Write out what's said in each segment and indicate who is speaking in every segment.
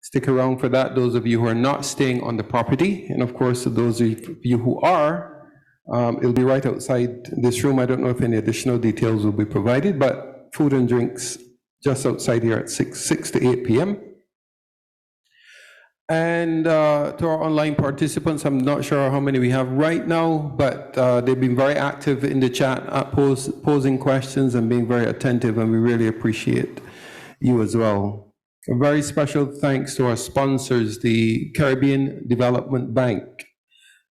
Speaker 1: stick around for that, those of you who are not staying on the property. And of course, those of you who are, it'll be right outside this room. I don't know if any additional details will be provided, but food and drinks just outside here at 6 to 8 p.m. And to our online participants, I'm not sure how many we have right now, but they've been very active in the chat, posing questions and being very attentive, and we really appreciate you as well. A very special thanks to our sponsors, the Caribbean Development Bank,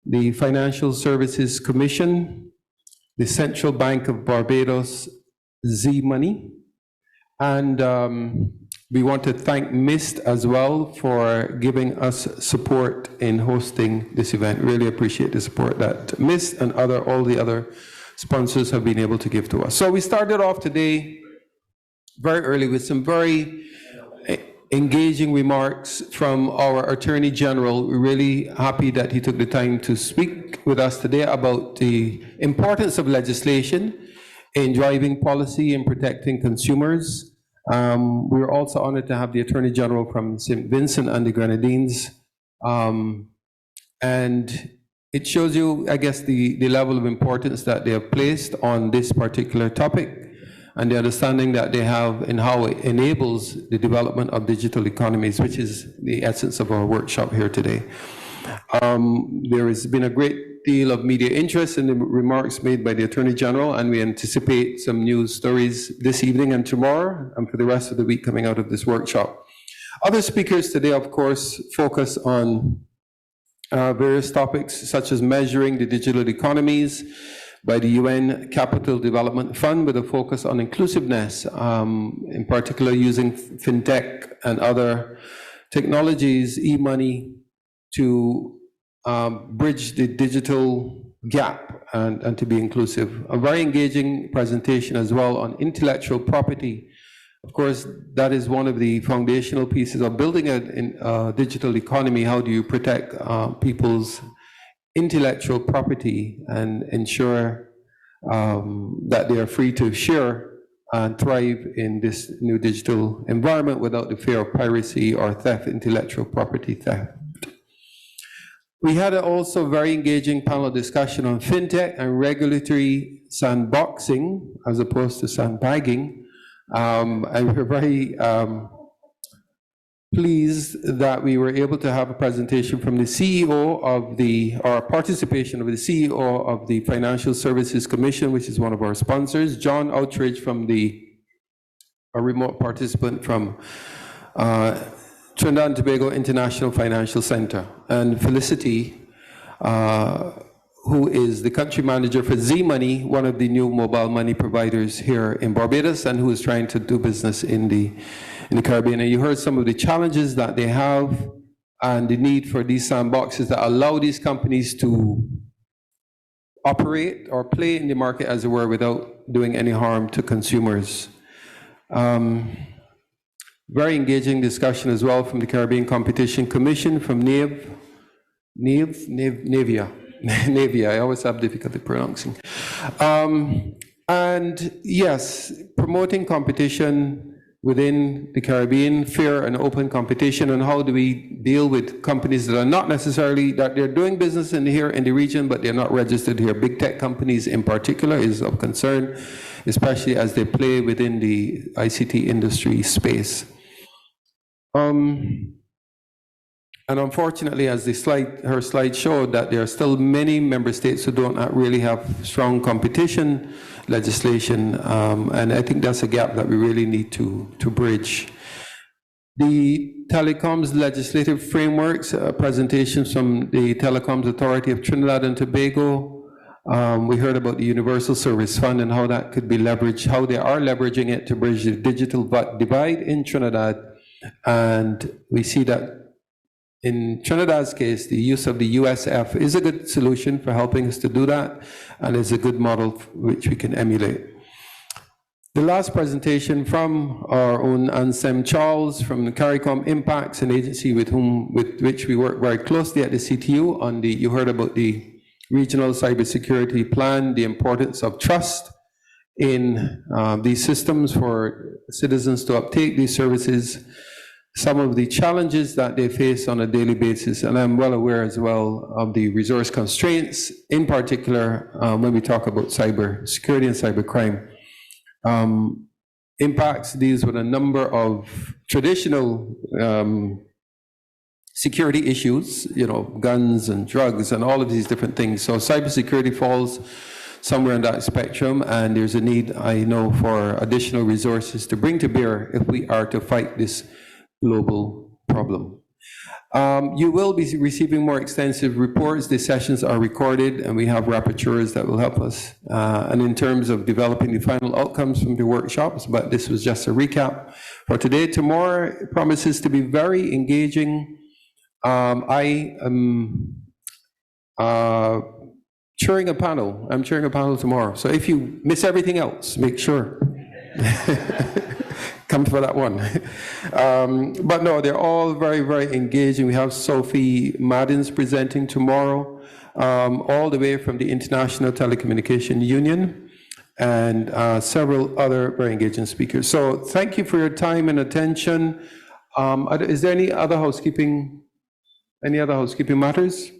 Speaker 1: the Financial Services Commission, the Central Bank of Barbados, Z-Money, and we want to thank MIST as well for giving us support in hosting this event. Really appreciate the support that MIST and all the other sponsors have been able to give to us. So we started off today very early with some very engaging remarks from our Attorney General. We're really happy that he took the time to speak with us today about the importance of legislation in driving policy and protecting consumers. We're also honored to have the Attorney General from St. Vincent and the Grenadines. And it shows you, I guess, the level of importance that they have placed on this particular topic and the understanding that they have in how it enables the development of digital economies, which is the essence of our workshop here today. There has been a great deal of media interest in the remarks made by the Attorney General, and we anticipate some news stories this evening and tomorrow, and for the rest of the week coming out of this workshop. Other speakers today, of course, focus on various topics such as measuring the digital economies by the UN Capital Development Fund with a focus on inclusiveness, in particular using fintech and other technologies, e-money, to bridge the digital gap and to be inclusive. A very engaging presentation as well on intellectual property. Of course, that is one of the foundational pieces of building a digital economy. How do you protect people's intellectual property and ensure that they are free to share and thrive in this new digital environment without the fear of piracy or theft, intellectual property theft. We had also very engaging panel discussion on fintech and regulatory sandboxing as opposed to sandbagging. And we're very pleased that we were able to have a presentation from the CEO of or participation of the CEO of the Financial Services Commission, which is one of our sponsors, John Outridge, from a remote participant from Trinidad and Tobago International Financial Center, and Felicity, who is the country manager for Z-Money, one of the new mobile money providers here in Barbados, and who is trying to do business in the Caribbean. And you heard some of the challenges that they have and the need for these sandboxes that allow these companies to operate or play in the market, as it were, without doing any harm to consumers. Very engaging discussion as well from the Caribbean Competition Commission, from Navia. I always have difficulty pronouncing. And yes, promoting competition within the Caribbean, fair and open competition, and how do we deal with companies that are not necessarily, that they're doing business here in the region, but they're not registered here. Big tech companies in particular is of concern, especially as they play within the ICT industry space. And unfortunately, as her slide showed, that there are still many member states who don't really have strong competition legislation, and I think that's a gap that we really need to bridge. The telecoms legislative frameworks, presentations from the Telecoms Authority of Trinidad and Tobago. We heard about the Universal Service Fund and how that could be leveraged, how they are leveraging it to bridge the digital divide in Trinidad. And we see that in Trinidad's case, the use of the USF is a good solution for helping us to do that, and is a good model which we can emulate. The last presentation from our own Ansem Charles from the CARICOM Impacts, an agency with which we work very closely at the CTU on you heard about the regional cybersecurity plan, the importance of trust in these systems for citizens to uptake these services. some of the challenges that they face on a daily basis. And I'm well aware as well of the resource constraints, in particular, when we talk about cyber security and cyber crime. Impacts deals with a number of traditional security issues, guns and drugs and all of these different things. So cybersecurity falls somewhere in that spectrum, and there's a need, I know, for additional resources to bring to bear if we are to fight this global problem. You will be receiving more extensive reports. The sessions are recorded, and we have rapporteurs that will help us. And in terms of developing the final outcomes from the workshops, but this was just a recap for today. Tomorrow promises to be very engaging. I am chairing a panel. I'm chairing a panel tomorrow. So if you miss everything else, make sure. Come for that one. But no, they're all very, very engaging. We have Sophie Madden's presenting tomorrow, all the way from the International Telecommunications Union, and several other very engaging speakers. So thank you for your time and attention. Is there any other housekeeping matters?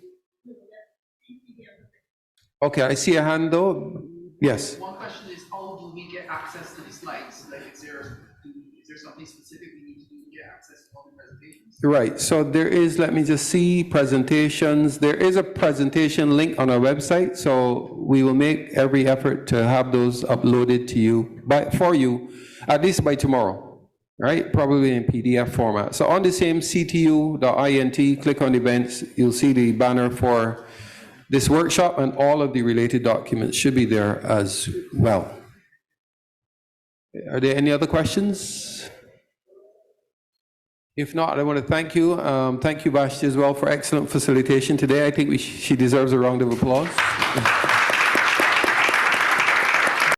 Speaker 1: Okay, I see a hand though. Yes.
Speaker 2: One question is, how do we get access to the slides? Like, is there something specific we need to do to get access to all the presentations?
Speaker 1: Right, so there is, let me just see, presentations. There is a presentation link on our website, so we will make every effort to have those uploaded to you, for you, at least by tomorrow, right? Probably in PDF format. So on the same ctu.int, click on events, you'll see the banner for this workshop, and all of the related documents should be there as well. Are there any other questions? If not, I want to thank you. Thank you, Vashti, as well, for excellent facilitation today. I think she deserves a round of applause.